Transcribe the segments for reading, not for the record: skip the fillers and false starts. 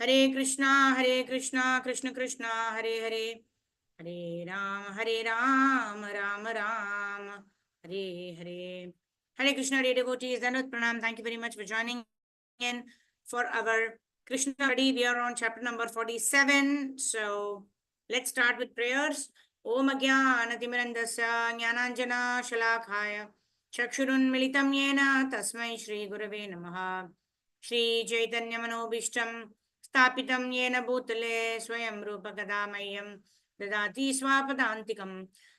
Hare Krishna, Krishna Krishna, Hare Hare, Hare Ram, Ram Ram, Hare Hare. Hare Krishna, dear devotees, Dandavat Pranam. Thank you very much for joining in for our Krishna study. We are on chapter number 47. So let's start with prayers. Om Agyanatimirandasya Jnananjana Shalakaya Chakshurunmilitam Yena Tasmai Shri Gurave Namaha Shri Chaitanya Manobishtam स्थापितं येन भूतले स्वयं रूपकदा मह्यं ददाति स्वापदान्तिकं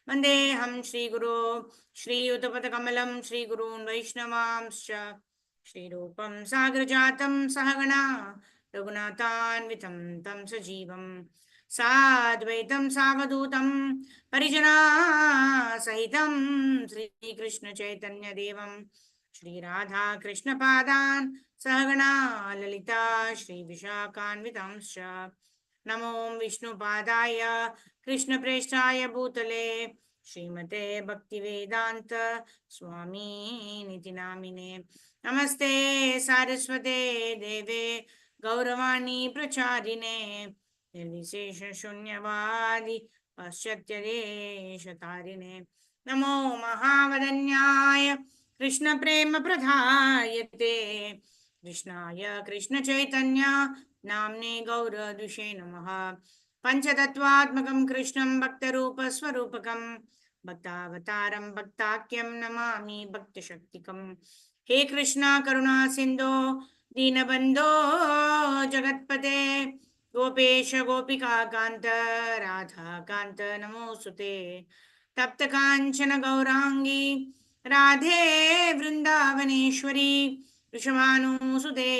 वन्देऽहं श्रीगुरो श्रीयुतपदकमलं श्रीगुरून् वैष्णवांश्च श्रीरूपं साग्रजातं सहगणा रघुनाथान्वितं तं सजीवं साद्वैतं सावधूतं परिजनासहितं श्रीकृष्णचैतन्यदेवं श्रीराधाकृष्णपादान् सहगणा ललिता श्रीविशाखान्वितांश्च नमो विष्णुपादाय कृष्णप्रेष्ठाय भूतले श्रीमते भक्तिवेदान्त स्वामिनिति नामिने नमस्ते सारस्वते देवे गौरवाणी प्रचारिणे निर्विशेषशून्यवादि पाश्चात्यदेशतारिणे नमो महावदन्याय कृष्णप्रेम प्रधायते कृष्णाय कृष्णचैतन्य नाम्ने गौरदुषे नमः पञ्चतत्त्वात्मकं कृष्णं भक्तरूपस्वरूपकं भक्तावतारं भक्ताख्यं नमामि भक्तशक्तिकं हे कृष्णा करुणा सिन्धो दीनबन्धो जगत्पते गोपेश गोपिका कान्त राधा कान्त नमोऽस्तुते तप्त काञ्चन गौराङ्गी राधे वृन्दावनेश्वरी वृषभानुसुते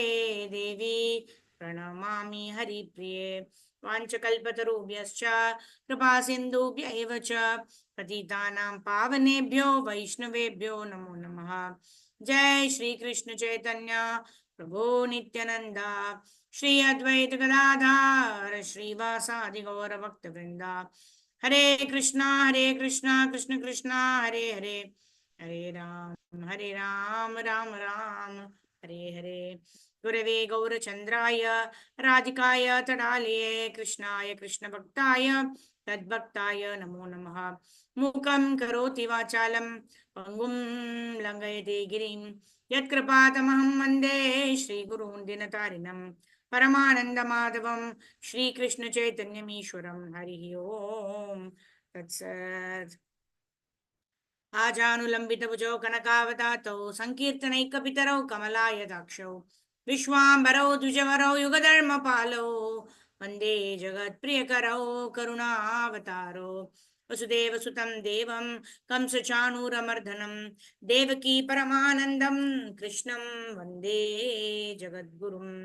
देवी प्रणमामि हरिप्रिये वाञ्छकल्पतरुभ्यश्च कृपासिन्धुभ्य एव च पतितानां पावनेभ्यो वैष्णवेभ्यो नमो नमः जय श्री कृष्ण चैतन्य प्रभो नित्यानंद श्री अद्वैत गदाधर श्रीवासादि गौर भक्तवृंदा हरे कृष्णा कृष्ण कृष्ण हरे हरे हरे राम राम राम हरे हरे गुरवे गौरचंद्राय राधिकाय तडालये कृष्णाय कृष्ण भक्ताय तद्भक्ताय नमो नमः मूकं करोति वाचालं पंगुं लंघयते गिरिं यत्कृपातमहं वन्दे श्रीगुरून् दिनतारिणं परमानन्दमाधवं श्रीकृष्णचैतन्यमीश्वरं हरिः ओं तत्सत् आजानुलम्बितभुजौ कनकावतातौ संकीर्तनैकपितरौ कमलायदाक्षौ विश्वाम्बरौ द्विजवरौ युगधर्मपालौ वन्दे जगत्प्रियकरौ करुणावतारौ वसुदेवसुतं देवं कंसचाणूरमर्दनं देवकी परमानन्दं कृष्णं वन्दे जगद्गुरुम्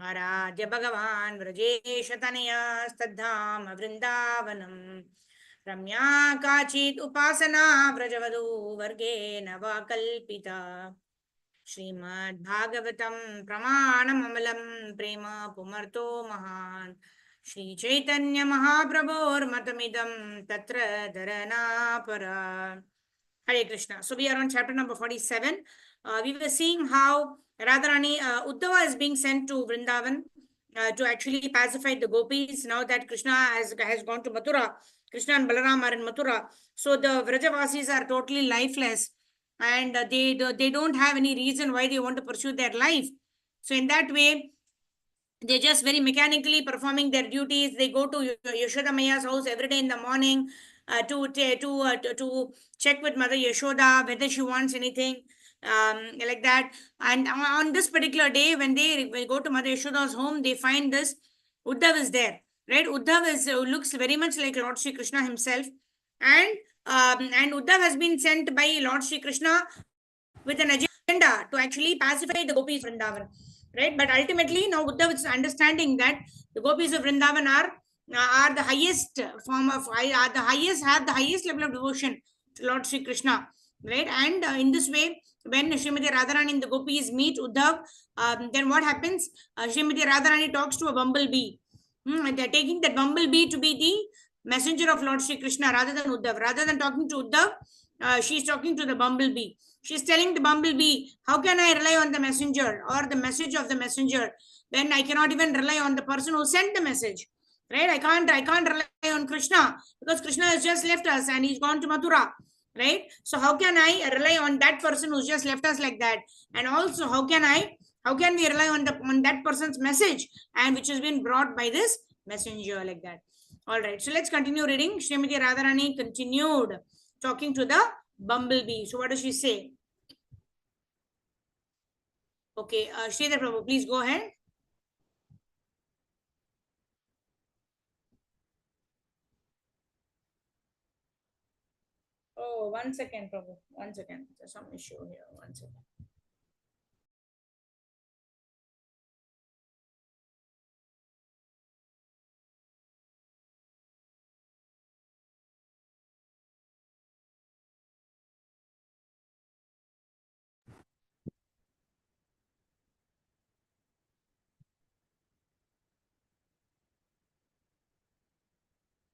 आराध्य भगवान् व्रजेशतनयास्तद्धाम वृन्दावनम् रम्या काचित् उपासना व्रजवधू वर्गेण वा कल्पिता श्रीमद्भागवतं प्रमाणममलं प्रेम पुमर्तो महान् श्रीचैतन्य महाप्रभोर्मतमिदं तत्र धरनापरा Hare Krishna. So we are on chapter number 47. We were seeing how Radharani Uddhava is being sent to Vrindavan to actually pacify the gopis. Now that Krishna has gone to Mathura, Krishna and Balaram are in Mathura. So the Vrajavasis are totally lifeless and they don't have any reason why they want to pursue their life. So in that way, they're just very mechanically performing their duties. They go to Yashoda Maiya's house every day in the morning to check with Mother Yashoda whether she wants anything like that. And on this particular day, when they go to Mother Yashoda's home, they find this Uddhav is there, right? Uddhav looks very much like Lord Shri Krishna himself, and Uddhav has been sent by Lord Shri Krishna with an agenda to actually pacify the gopis of Vrindavan, right? But ultimately, now Uddhav is understanding that the gopis of Vrindavan are the highest form of, have the highest level of devotion to Lord Shri Krishna, right? And in this way, when Srimati Radharani and the gopis meet Uddhav, then what happens? Srimati Radharani talks to a bumblebee. And they're taking that bumblebee to be the messenger of Lord Shri Krishna rather than Uddhav. Rather than talking to Uddhav, she's talking to the bumblebee. She's telling the bumblebee, how can I rely on the messenger or the message of the messenger when I cannot even rely on the person who sent the message? Right? I can't rely on Krishna because Krishna has just left us and he's gone to Mathura. Right? So how can I rely on that person who's just left us like that? And also how can we rely on that person's message and which has been brought by this messenger like that? All right. So let's continue reading. Srimati Radharani continued talking to the bumblebee. So what does she say? Okay, Sridhar Prabhu, please go ahead. Oh, 1 second, Prabhu. 1 second. There's some issue here. 1 second.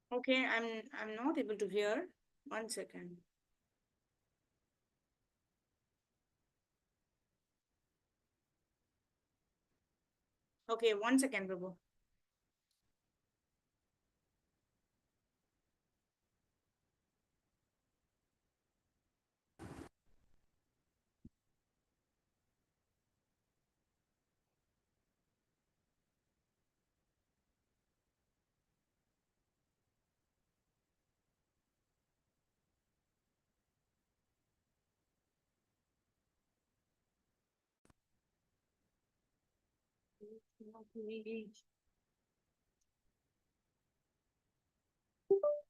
Okay, I'm not able to hear. 1 second. Okay, 1 second, Prabhu.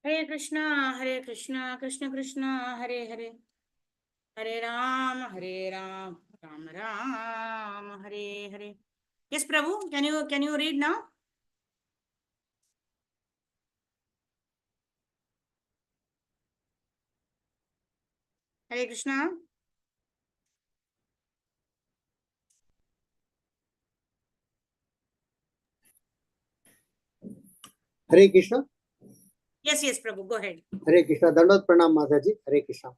Hare Krishna, Krishna Krishna, Hare Hare, Hare Ram, Ram Ram, Hare Hare. Yes, Prabhu, can you read now? Hare Krishna. Hare Krishna. Yes, Prabhu, go ahead. Hare Krishna. Dandot Pranam Mataji. Hare Krishna.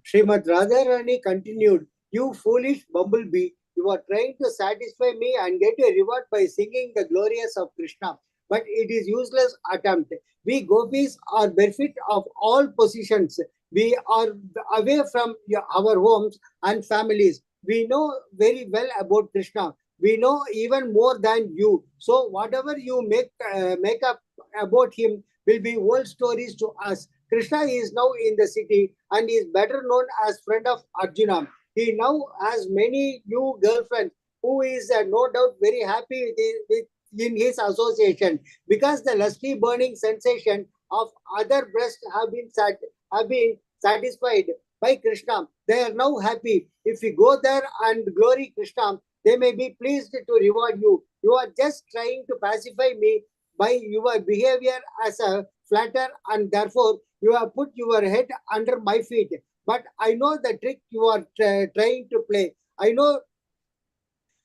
Srimad Radharani continued, "You foolish bumblebee, you are trying to satisfy me and get a reward by singing the glories of Krishna. But it is useless attempt. We gopis are bereft of all positions. We are away from our homes and families. We know very well about Krishna. We know even more than you. So whatever you make up about him will be old stories to us. Krishna is now in the city and is better known as friend of Arjuna. He now has many new girlfriends who is no doubt very happy in his association because the lusty burning sensation of other breasts have been satisfied by Krishna. They are now happy. If we go there and glory Krishna, they may be pleased to reward you. You are just trying to pacify me by your behavior as a flatter, and therefore you have put your head under my feet. But I know the trick you are trying to play. I know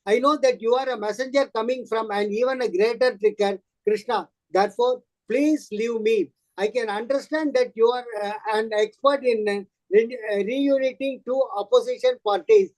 that you are a messenger coming from an even a greater tricker, Krishna. Therefore, please leave me. I can understand that you are an expert in reuniting two opposing parties,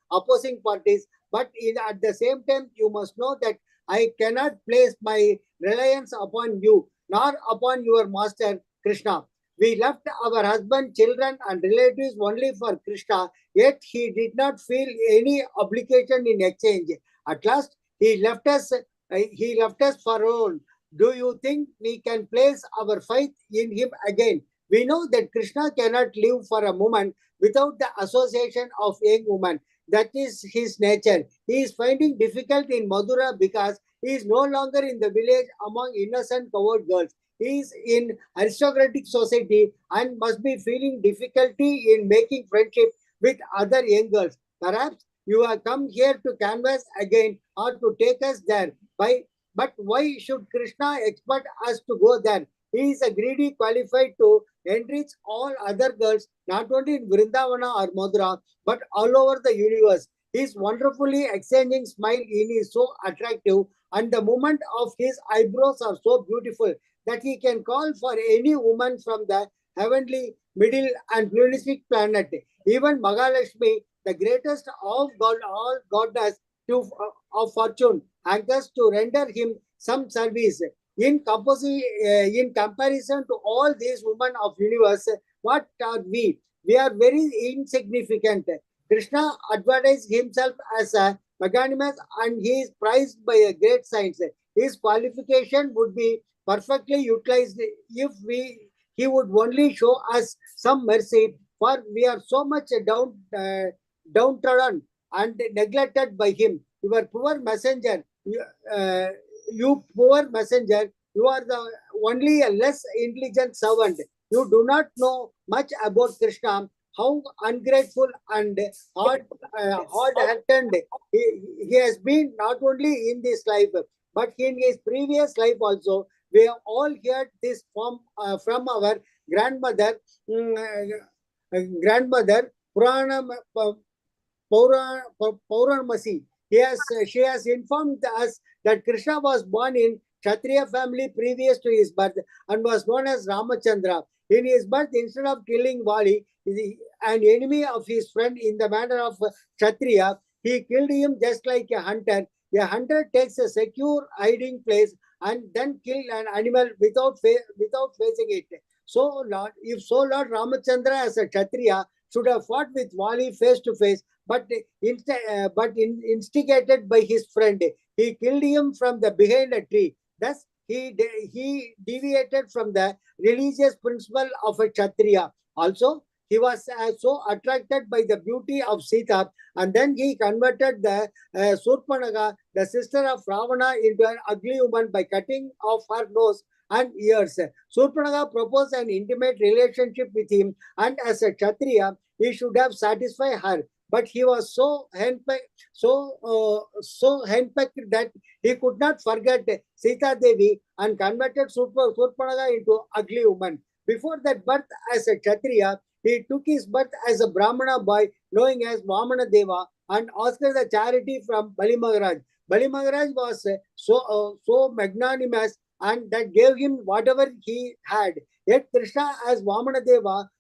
but at the same time, you must know that I cannot place my reliance upon you, nor upon your master, Krishna. We left our husband, children, and relatives only for Krishna, yet he did not feel any obligation in exchange. At last, he left us. He left us for own. Do you think we can place our faith in him again? We know that Krishna cannot live for a moment without the association of young woman. That is his nature. He is finding difficult in Madura because he is no longer in the village among innocent coward girls. He is in aristocratic society and must be feeling difficulty in making friendship with other young girls. Perhaps you have come here to canvass again or to take us there. But why should Krishna expect us to go there? He is a greedy qualified to enrich all other girls, not only in Vrindavana or Madura, but all over the universe. His wonderfully exchanging smile is so attractive, and the movement of his eyebrows are so beautiful that he can call for any woman from the heavenly, middle, and lunatic planet. Even Mahalakshmi the greatest of God, all goddess of fortune, hankers to render him some service. In comparison to all these women of universe, what are we? We are very insignificant. Krishna advertised himself as a magnanimous and he is prized by a great science. His qualification would be perfectly utilized if he would only show us some mercy, for we are so much downtrodden and neglected by him. Your poor messenger, you poor messenger, you are the only a less intelligent servant. You do not know much about Krishna, how ungrateful and hard-hearted he has been not only in this life, but in his previous life also. We have all heard this from our grandmother, grandmother Purana Pauranmasi. She has informed us that Krishna was born in Kshatriya family previous to his birth and was known as Ramachandra. In his birth, instead of killing Vali, an enemy of his friend in the manner of Kshatriya, he killed him just like a hunter. A hunter takes a secure hiding place and then kill an animal without facing it. So, Lord Ramachandra as a Kshatriya should have fought with Vali face to face, but instigated by his friend, he killed him from the behind a tree. Thus, he deviated from the religious principle of a Kshatriya. Also, he was so attracted by the beauty of Sita, and then he converted the Surpanaga, the sister of Ravana, into an ugly woman by cutting off her nose and ears. Surpanaga proposed an intimate relationship with him, and as a Kshatriya, he should have satisfied her. But he was so handpicked that he could not forget Sita Devi and converted Surpanaga into ugly woman. Before that birth as a Kshatriya, he took his birth as a Brahmana boy, knowing as Vamana Deva, and asked the charity from Bali Maharaj. Bali Maharaj was so magnanimous and that gave him whatever he had. Yet Krishna as Vamana Deva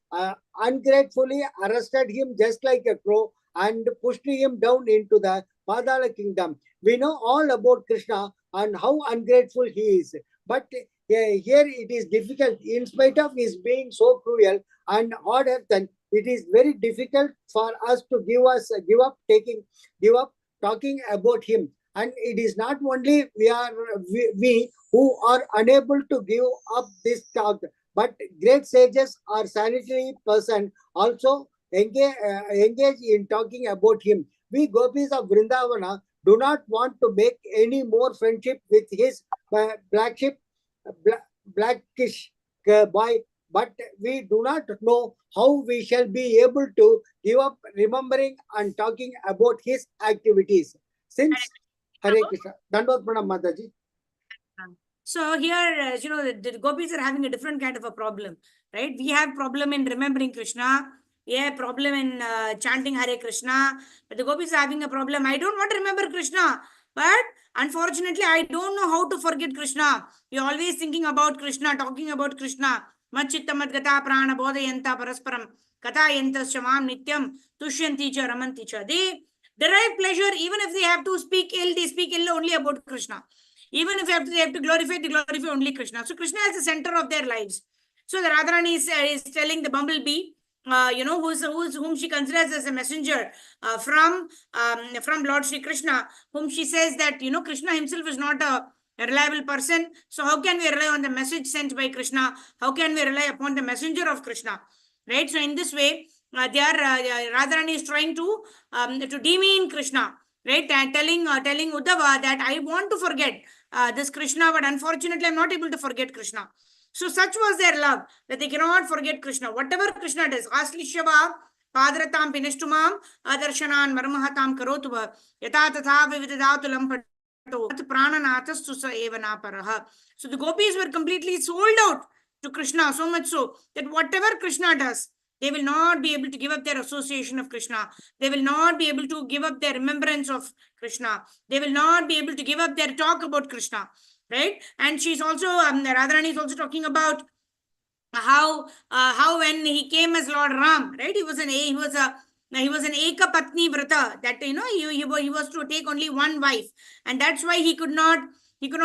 ungratefully arrested him just like a crow and pushed him down into the Padala kingdom. We know all about Krishna and how ungrateful he is. But here it is difficult, in spite of his being so cruel and hard-hearted, it is very difficult for us to give up talking about him. And it is not only we who are unable to give up this talk, but great sages or sanitary person also engage in talking about him. We gopis of Vrindavana do not want to make any more friendship with his blackish boy, but we do not know how we shall be able to give up remembering and talking about his activities. Since Hare Krishna, Dandot Pranam Mataji. So here, the gopis are having a different kind of a problem, right? We have problem in remembering Krishna. Yeah, problem in chanting Hare Krishna. But the gopis are having a problem. I don't want to remember Krishna. But unfortunately, I don't know how to forget Krishna. You're always thinking about Krishna, talking about Krishna. Machitta madgata prana bodhayanta parasparam katha yantascha mam nityam tushyanti cha ramanti cha. They derive pleasure even if they have to speak ill, they speak ill only about Krishna. Even if they have to glorify, they glorify only Krishna. So Krishna is the center of their lives. So the Radharani is telling the bumblebee, whom she considers as a messenger from Lord Sri Krishna, whom she says that Krishna himself is not a reliable person. So how can we rely on the message sent by Krishna? How can we rely upon the messenger of Krishna? Right. So in this way, Radharani is trying to demean Krishna, right? And telling Uddhava that I want to forget this Krishna, but unfortunately I'm not able to forget Krishna. So such was their love that they cannot forget Krishna. Whatever Krishna does, Aslishyava Padratam Pinishtumam Adarshanan Marmahatam Karotuva Yata Tatha Vividatu Lampato Prananatas Susa Evana Paraha. So the gopis were completely sold out to Krishna, so much so that whatever Krishna does, they will not be able to give up their association of Krishna. They will not be able to give up their remembrance of Krishna. They will not be able to give up their talk about Krishna, right? And she's also, Radharani is also talking about how when he came as Lord Ram, right? He was Now, he was an Eka Patni Vrata, that, he was to take only one wife. And that's why he could not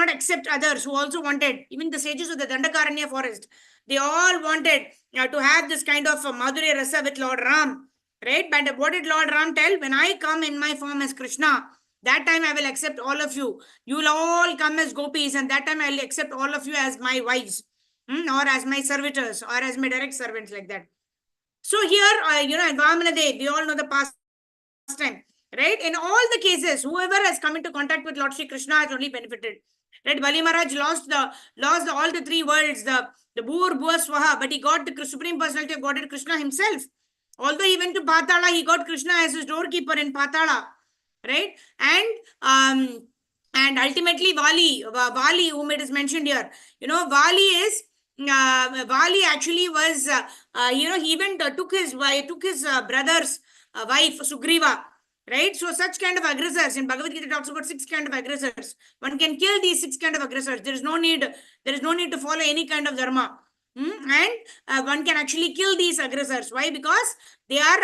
accept others who also wanted, even the sages of the Dandakaranya forest. They all wanted to have this kind of Madhurya Rasa with Lord Ram. Right? But what did Lord Ram tell? When I come in my form as Krishna, that time I will accept all of you. You will all come as gopis, and that time I will accept all of you as my wives, or as my servitors, or as my direct servants, like that. So here, in Vamana Dev, we all know the past time, right? In all the cases, whoever has come into contact with Lord Sri Krishna has only benefited. Right? Bali Maharaj lost all the three worlds, the Bhur, Bhuva, Swaha, but he got the Supreme Personality of Godhead Krishna himself. Although he went to Patala, he got Krishna as his doorkeeper in Patala, right? And ultimately Vali, whom it is mentioned here, Vali actually was, he even took his brother's wife, Sugriva, right? So such kind of aggressors, in Bhagavad Gita talks about 6 kind of aggressors. One can kill these 6 kind of aggressors. There is no need to follow any kind of dharma. And one can actually kill these aggressors. Why? Because they are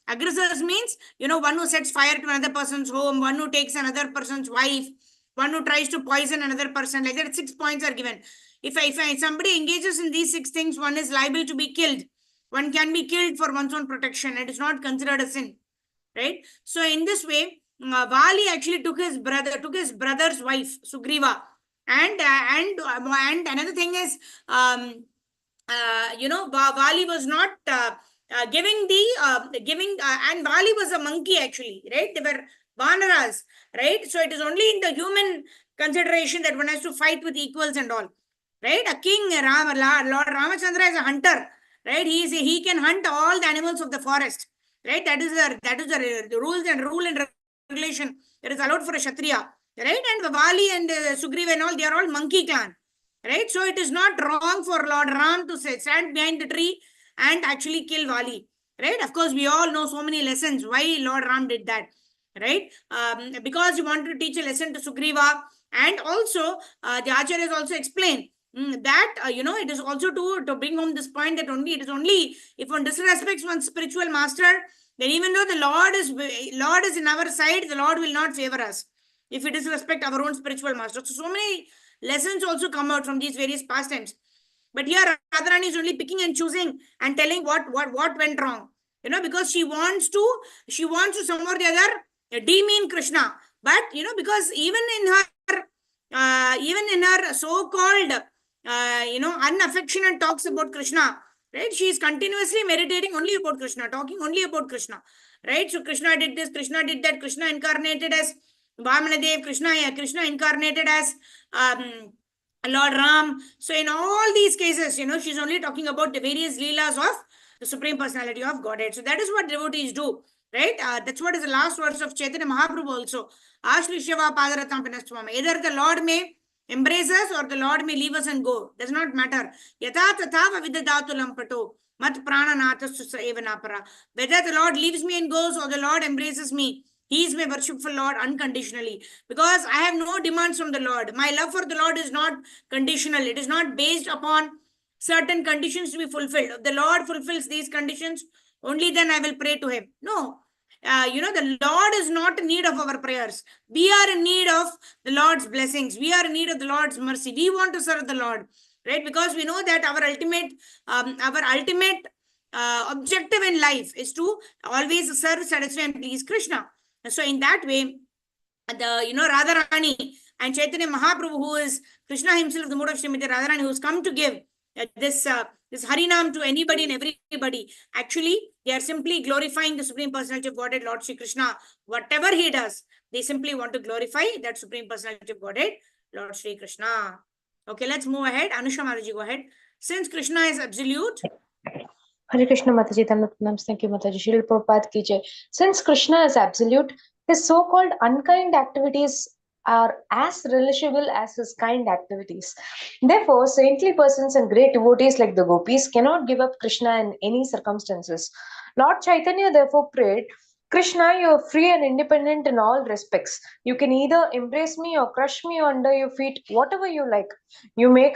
aggressors means, one who sets fire to another person's home, one who takes another person's wife, one who tries to poison another person. Like that, 6 points are given. If somebody engages in these 6 things, one is liable to be killed. One can be killed for one's own protection. It is not considered a sin, right? So in this way, Vali actually took his brother's wife, Sugriva. And another thing is, Vali was not giving and Vali was a monkey actually, right? They were Vanaras, right? So it is only in the human consideration that one has to fight with equals and all, right? A king, Lord Ramachandra is a hunter, right? He can hunt all the animals of the forest, right? That is the rule and regulation that is allowed for a Kshatriya, right? And Vali and Sugriva and all, they are all monkey clan, right? So it is not wrong for Lord Ram to stand behind the tree and actually kill Vali, right? Of course, we all know so many lessons why Lord Ram did that, right? Because he wanted to teach a lesson to Sugriva, and also the Acharyas also explain that it is also to bring home this point that it is only if one disrespects one's spiritual master, then even though the Lord is in our side, the Lord will not favor us if we disrespect our own spiritual master. So many lessons also come out from these various pastimes. But here Radharani is only picking and choosing and telling what went wrong, because she wants to some or the other demean Krishna. But because even in her so-called unaffectionate talks about Krishna, right? She is continuously meditating only about Krishna, talking only about Krishna, right? So Krishna did this, Krishna did that, Krishna incarnated as Vamana Dev, Krishna incarnated as Lord Ram. So in all these cases, she's only talking about the various leelas of the Supreme Personality of Godhead. So that is what devotees do, right? That's what is the last verse of Chaitanya Mahaprabhu also. Ashrishava Padaratam Pinaswama. Either the Lord may embrace us or the Lord may leave us and go. Does not matter. Yatha tatha vidadatu lampato. Mat prana nathasya evanapara. Whether the Lord leaves me and goes or the Lord embraces me, He is my worshipful Lord unconditionally, because I have no demands from the Lord. My love for the Lord is not conditional. It is not based upon certain conditions to be fulfilled. If the Lord fulfills these conditions, only then I will pray to Him. No. The Lord is not in need of our prayers. We are in need of the Lord's blessings. We are in need of the Lord's mercy. We want to serve the Lord, right? Because we know that our ultimate objective in life is to always serve, satisfy, and please Krishna. So in that way, Radharani and Chaitanya Mahaprabhu, who is Krishna himself, the mode of Srimati Radharani, who has come to give this Harinam to anybody and everybody. Actually, they are simply glorifying the Supreme Personality of Godhead, Lord Sri Krishna. Whatever he does, they simply want to glorify that Supreme Personality of Godhead, Lord Sri Krishna. Okay, let's move ahead. Anusha Mataji, go ahead. Since Krishna is absolute. Hare Krishna Mataji, thank you Mataji. Srila Prabhupada ki jai. Since Krishna is absolute, his so-called unkind activities are as relishable as his kind activities. Therefore, saintly persons and great devotees like the gopis cannot give up Krishna in any circumstances. Lord Chaitanya therefore prayed, Krishna, you're free and independent in all respects. You can either embrace me or crush me under your feet, whatever you like. You may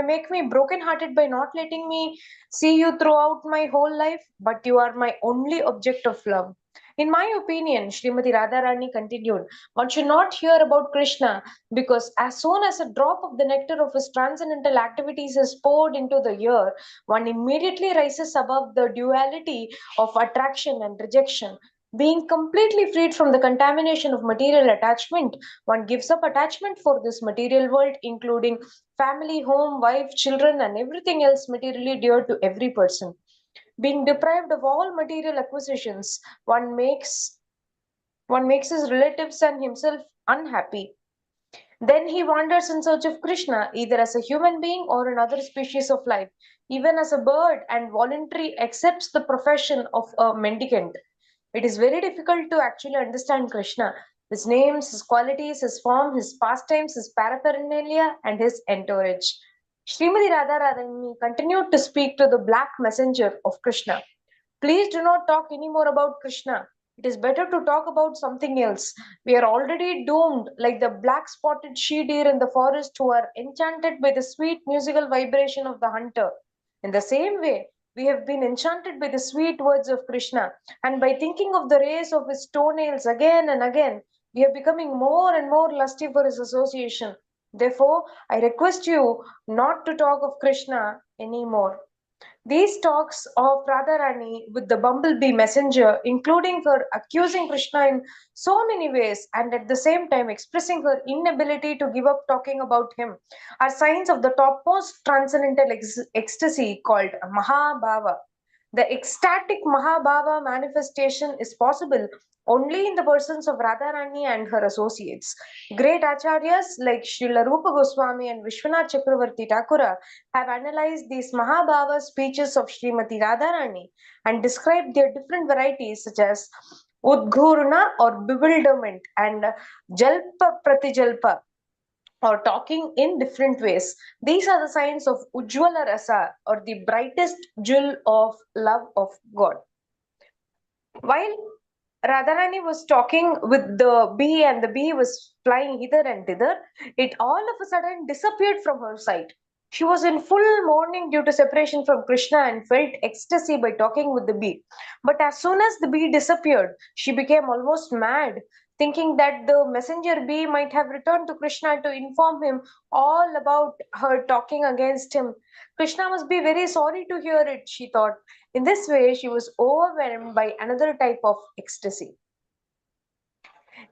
make me broken-hearted by not letting me see you throughout my whole life, but you are my only object of love. In my opinion, Srimati Radharani continued, one should not hear about Krishna because as soon as a drop of the nectar of his transcendental activities is poured into the ear, one immediately rises above the duality of attraction and rejection. Being completely freed from the contamination of material attachment, one gives up attachment for this material world, including family, home, wife, children, and everything else materially dear to every person. Being deprived of all material acquisitions, one makes his relatives and himself unhappy. Then he wanders in search of Krishna, either as a human being or another species of life, even as a bird, and voluntarily accepts the profession of a mendicant. It is very difficult to actually understand Krishna, his names, his qualities, his form, his pastimes, his paraphernalia, and his entourage. Srimati Radharani continued to speak to the black messenger of Krishna. Please do not talk anymore about Krishna. It is better to talk about something else. We are already doomed, like the black spotted she deer in the forest who are enchanted by the sweet musical vibration of the hunter. In the same way, we have been enchanted by the sweet words of Krishna, and by thinking of the rays of his toenails again and again, we are becoming more and more lusty for his association. Therefore, I request you not to talk of Krishna anymore. These talks of Radharani with the bumblebee messenger, including her accusing Krishna in so many ways and at the same time expressing her inability to give up talking about him, are signs of the topmost transcendental ecstasy called Mahabhava. The ecstatic Mahabhava manifestation is possible only in the persons of Radharani and her associates. Great acharyas like Srila Rupa Goswami and Vishwanath Chakravarti Thakura have analyzed these Mahabhava speeches of Srimati Radharani and described their different varieties such as Udghurna or bewilderment and Jalpa Pratijalpa or talking in different ways. These are the signs of Ujjwala Rasa or the brightest jewel of love of God. While Radharani was talking with the bee and the bee was flying hither and thither, it all of a sudden disappeared from her sight. She was in full mourning due to separation from Krishna and felt ecstasy by talking with the bee. But as soon as the bee disappeared, she became almost mad, thinking that the messenger bee might have returned to Krishna to inform him all about her talking against him. Krishna must be very sorry to hear it, she thought. In this way, she was overwhelmed by another type of ecstasy.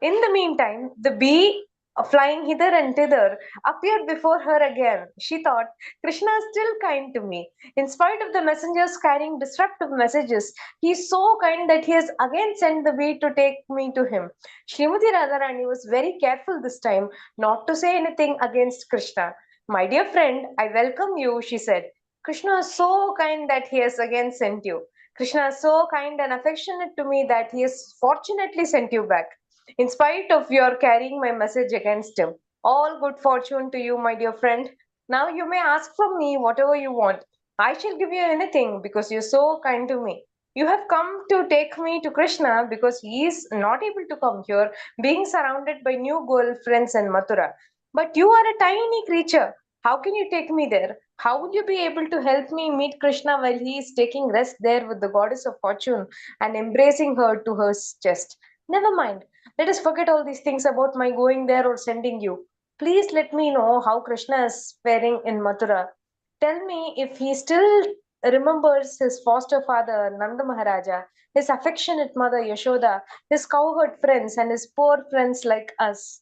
In the meantime, the bee, flying hither and thither, appeared before her again. She thought, Krishna is still kind to me. In spite of the messengers carrying disruptive messages, he is so kind that he has again sent the bee to take me to him. Srimati Radharani was very careful this time not to say anything against Krishna. My dear friend, I welcome you, she said. Krishna is so kind that he has again sent you. Krishna is so kind and affectionate to me that he has fortunately sent you back in spite of your carrying my message against him. All good fortune to you, my dear friend. Now you may ask from me whatever you want. I shall give you anything because you're so kind to me. You have come to take me to Krishna because he is not able to come here, being surrounded by new girlfriends in Mathura. But you are a tiny creature. How can you take me there? How will you be able to help me meet Krishna while he is taking rest there with the goddess of fortune and embracing her to her chest? Never mind. Let us forget all these things about my going there or sending you. Please let me know how Krishna is faring in Mathura. Tell me if he still remembers his foster father Nanda Maharaja, his affectionate mother Yashoda, his cowherd friends, and his poor friends like us,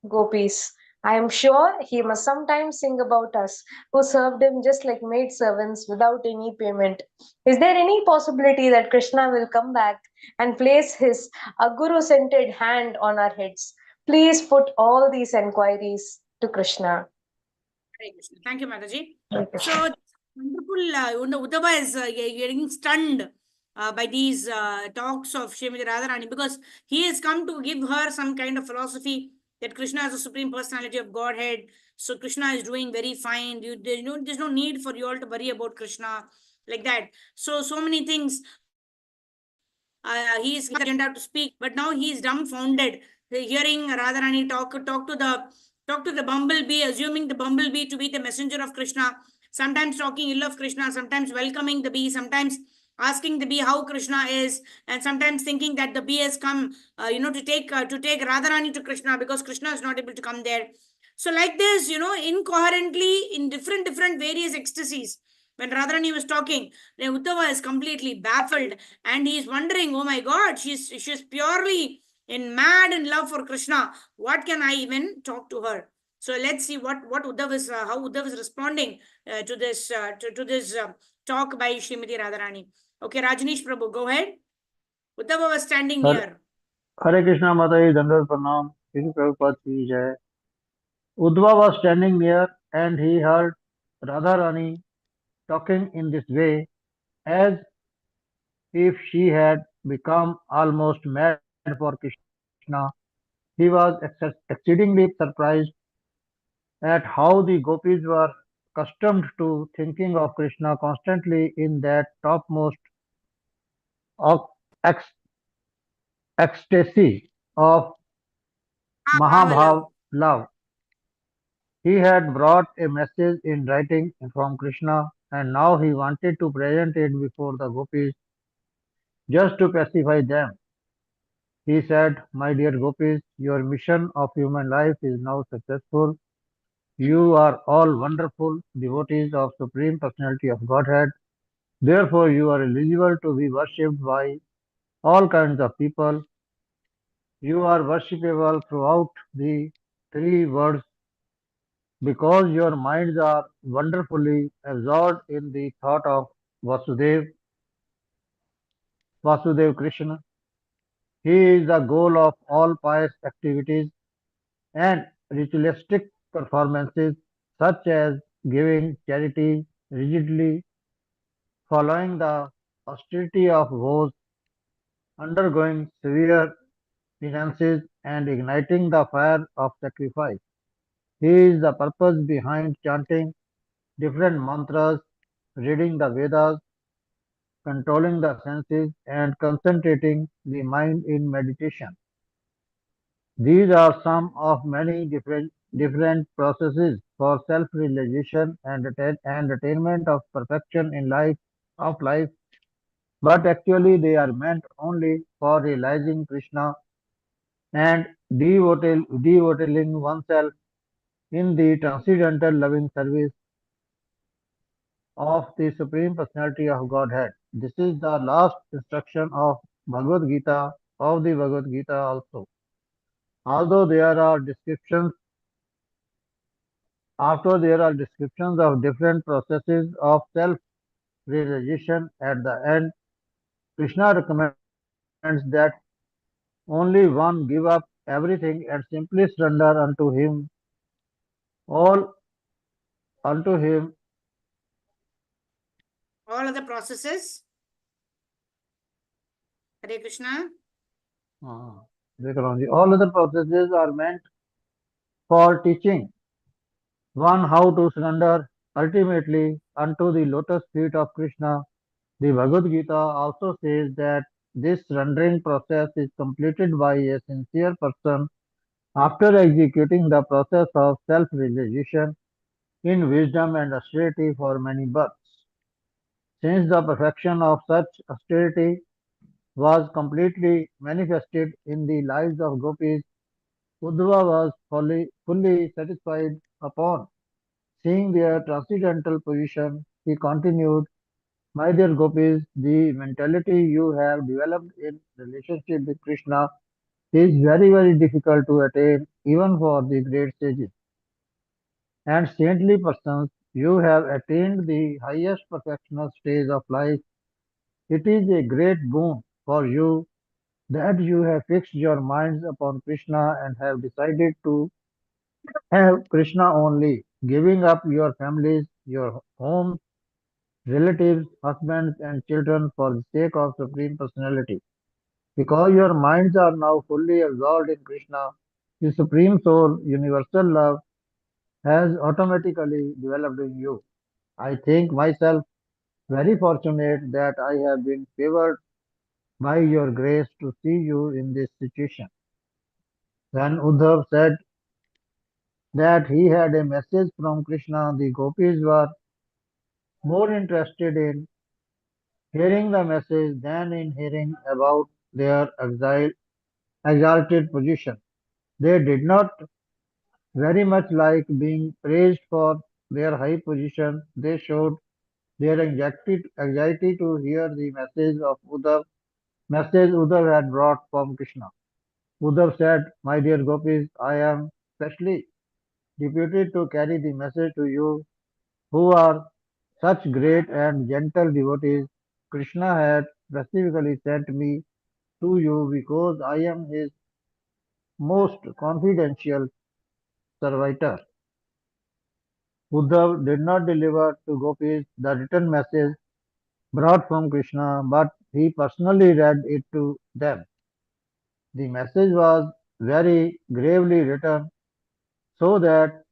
gopis. I am sure he must sometimes sing about us, who served him just like maid servants without any payment. Is there any possibility that Krishna will come back and place his Guru centered hand on our heads? Please put all these enquiries to Krishna. Hare Krishna. Thank you, Mataji. Hare Krishna. So wonderful. Uddhava is getting stunned by these talks of Srimati Radharani because he has come to give her some kind of philosophy that Krishna is the supreme personality of Godhead. So Krishna is doing very fine. There's no need for you all to worry about Krishna like that. So many things he is agenda to speak, but now he is dumbfounded, hearing Radharani talk to the bumblebee, assuming the bumblebee to be the messenger of Krishna, sometimes talking ill of Krishna, sometimes welcoming the bee, sometimes asking the bee how Krishna is, and sometimes thinking that the bee has come, to take Radharani to Krishna because Krishna is not able to come there. So like this, incoherently in different various ecstasies. When Radharani was talking, then Uddhava is completely baffled and he is wondering, oh my God, she's purely in mad in love for Krishna. What can I even talk to her? So let's see what Uddhav is how Uddhav is responding to this talk by Srimati Radharani. Okay, Rajneesh Prabhu, go ahead. Uddhava was standing her near. Hare Krishna Mataji Dandar Pranam, Sri Prabhupada ki jai. Uddhava was standing near and he heard Radharani talking in this way as if she had become almost mad for Krishna. He was exceedingly surprised at how the gopis were accustomed to thinking of Krishna constantly in that topmost of ex- ecstasy of Bhava love. Mahabhav love. He had brought a message in writing from Krishna, and now he wanted to present it before the gopis just to pacify them. He said, my dear gopis, your mission of human life is now successful. You are all wonderful devotees of Supreme Personality of Godhead. Therefore, you are eligible to be worshipped by all kinds of people. You are worshipable throughout the three worlds because your minds are wonderfully absorbed in the thought of Vasudev, Vasudev Krishna. He is the goal of all pious activities and ritualistic performances such as giving charity, rigidly following the austerity of vows, undergoing severe penances, and igniting the fire of sacrifice. He is the purpose behind chanting different mantras, reading the Vedas, controlling the senses, and concentrating the mind in meditation. These are some of many different processes for self-realization and attainment of perfection in life, but actually they are meant only for realizing Krishna and devoting oneself in the transcendental loving service of the Supreme Personality of Godhead. This is the last instruction of the Bhagavad Gita also. Although there are descriptions of different processes of self-realization at the end, Krishna recommends that only one give up everything and simply surrender all unto him. All other processes. Hare Krishna. uh, all other processes are meant for teaching one how to surrender ultimately unto the lotus feet of Krishna. The Bhagavad Gita also says that this surrendering process is completed by a sincere person after executing the process of self-realization in wisdom and austerity for many births. Since the perfection of such austerity was completely manifested in the lives of gopis, Uddhava was fully satisfied upon seeing their transcendental position. He continued, my dear gopis, the mentality you have developed in relationship with Krishna is very difficult to attain even for the great sages and saintly persons. You have attained the highest perfectional stage of life. It is a great boon for you that you have fixed your minds upon Krishna and have decided to have Krishna only, giving up your families, your homes, relatives, husbands, and children for the sake of Supreme Personality. Because your minds are now fully absorbed in Krishna, the Supreme Soul, universal love, has automatically developed in you. I think myself very fortunate that I have been favored by your grace to see you in this situation. When Uddhav said that he had a message from Krishna, the gopis were more interested in hearing the message than in hearing about their exalted position. They did not very much like being praised for their high position. They showed their anxiety to hear the message Uddhav had brought from Krishna. Uddhav said, "My dear gopis, I am specially deputed to carry the message to you who are such great and gentle devotees. Krishna had specifically sent me to you because I am his most confidential servitor." Uddhav did not deliver to gopis the written message brought from Krishna, but he personally read it to them. The message was very gravely written so that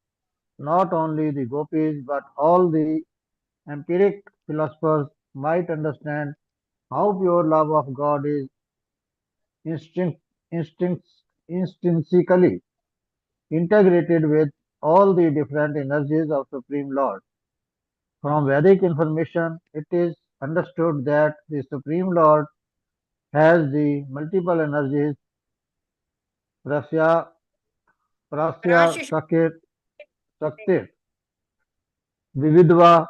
not only the gopis but all the empiric philosophers might understand how pure love of God is instinct, instinct, intrinsically integrated with all the different energies of Supreme Lord. From Vedic information, it is understood that the Supreme Lord has the multiple energies Prasya, Prasya, Parashishte. Sakir, Saktir, Vividva,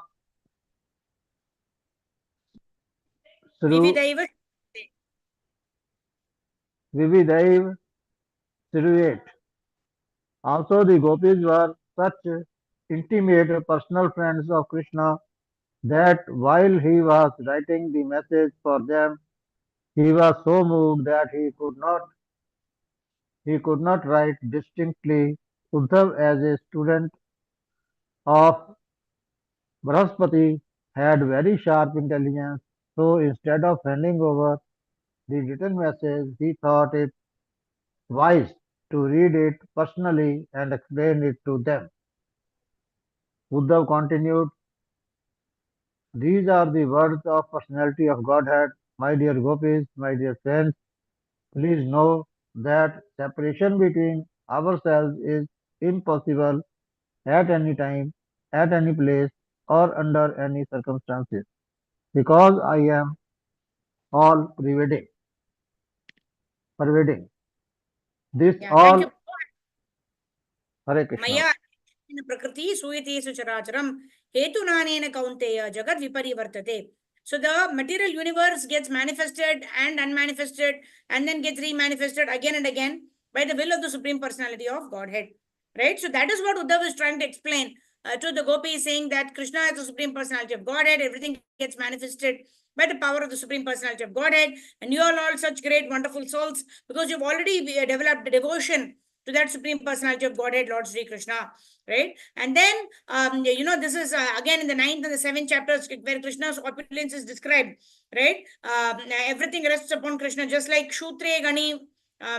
Sru, Vividaiva. Vividaiv, Siruet. Also, the gopis were such intimate personal friends of Krishna that while he was writing the message for them, he was so moved that he could not write distinctly. Uddhav, as a student of Brahaspati, had very sharp intelligence, so instead of handing over the written message, he thought it wise to read it personally and explain it to them. Uddhav continued, "These are the words of personality of Godhead. My dear gopis, my dear friends, please know that separation between ourselves is impossible at any time, at any place, or under any circumstances, because I am all pervading. This Yeah, thank you. all Hare Krishna. Maya prakriti suyate sucharacharam hetunanena kaunteya jagad viparivartate. So the material universe gets manifested and unmanifested and then gets remanifested again and again by the will of the Supreme Personality of Godhead. Right? So that is what Uddhav is trying to explain to the gopis, saying that Krishna is the Supreme Personality of Godhead. Everything gets manifested by the power of the Supreme Personality of Godhead. And you are all such great, wonderful souls because you've already developed the devotion to that Supreme Personality of Godhead, Lord Sri Krishna, right? And then, this is again in the 9th and the 7th chapters where Krishna's opulence is described, right? Everything rests upon Krishna, just like Shutre Gani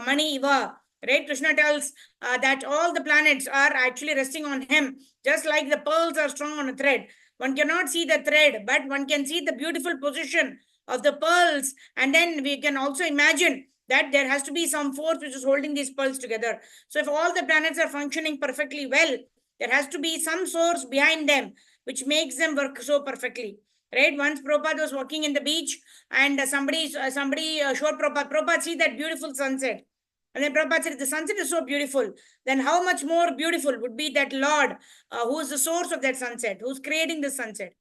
Mani Iva, right? Krishna tells that all the planets are actually resting on him, just like the pearls are strung on a thread. One cannot see the thread, but one can see the beautiful position of the pearls. And then we can also imagine that there has to be some force which is holding these pearls together. So if all the planets are functioning perfectly well, there has to be some source behind them which makes them work so perfectly. Right? Once Prabhupada was walking in the beach and somebody showed Prabhupada, see that beautiful sunset. And then Prabhupada said, the sunset is so beautiful. Then how much more beautiful would be that Lord who is the source of that sunset, who's creating the sunset.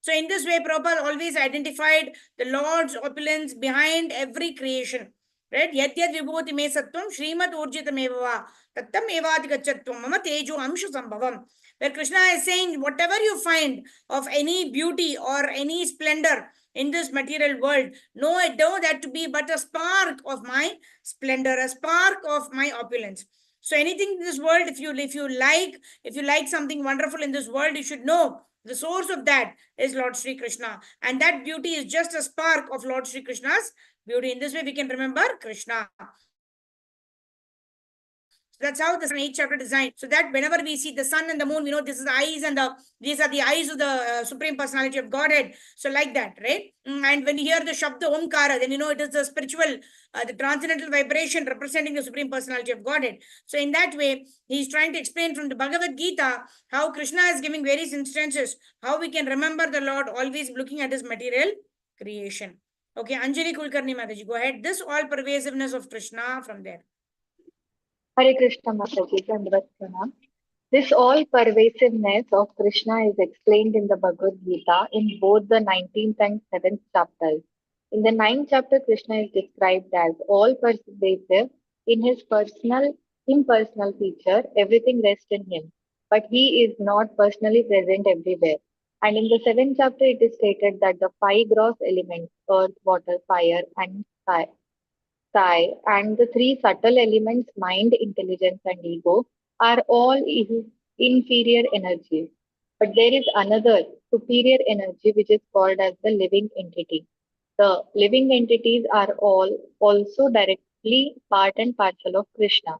So in this way, Prabhupada always identified the Lord's opulence behind every creation. Right? Yat yat vibhuti me sattvam Srimad urjitam eva tattam evati gachatvam mama tejo amshu sambhavam. Where Krishna is saying, whatever you find of any beauty or any splendor in this material world, know that to be but a spark of my splendor, a spark of my opulence. So anything in this world, if you like something wonderful in this world, you should know the source of that is Lord Sri Krishna. And that beauty is just a spark of Lord Sri Krishna's beauty. In this way, we can remember Krishna. So So that's how the 8th chapter designed. So that whenever we see the sun and the moon, we know this is the eyes and these are the eyes of the Supreme Personality of Godhead. So like that, right? And when you hear the Shabda Omkara, then you know it is the spiritual, the transcendental vibration representing the Supreme Personality of Godhead. So in that way, he's trying to explain from the Bhagavad Gita how Krishna is giving various instances, how we can remember the Lord always looking at his material creation. Okay, Anjali Kulkarni Mataji, go ahead. This all pervasiveness of Krishna from there. Hare Krishna Mataji, Dandavat Pranam. This all pervasiveness of Krishna is explained in the Bhagavad Gita in both the 19th and 7th chapters. In the 9th chapter, Krishna is described as all pervasive in his impersonal feature, everything rests in him. But he is not personally present everywhere. And in the 7th chapter, it is stated that the 5 gross elements, earth, water, fire, and and the 3 subtle elements, mind, intelligence, and ego, are all inferior energies. But there is another superior energy which is called as the living entity. The living entities are all also directly part and parcel of Krishna.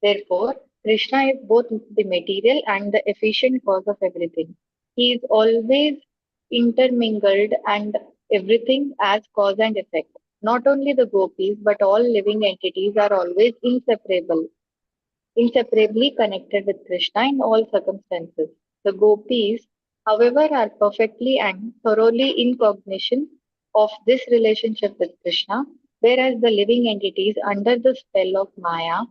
Therefore, Krishna is both the material and the efficient cause of everything. He is always intermingled and everything as cause and effect. Not only the gopis, but all living entities are always inseparably connected with Krishna in all circumstances. The gopis, however, are perfectly and thoroughly in cognition of this relationship with Krishna, whereas the living entities under the spell of Maya,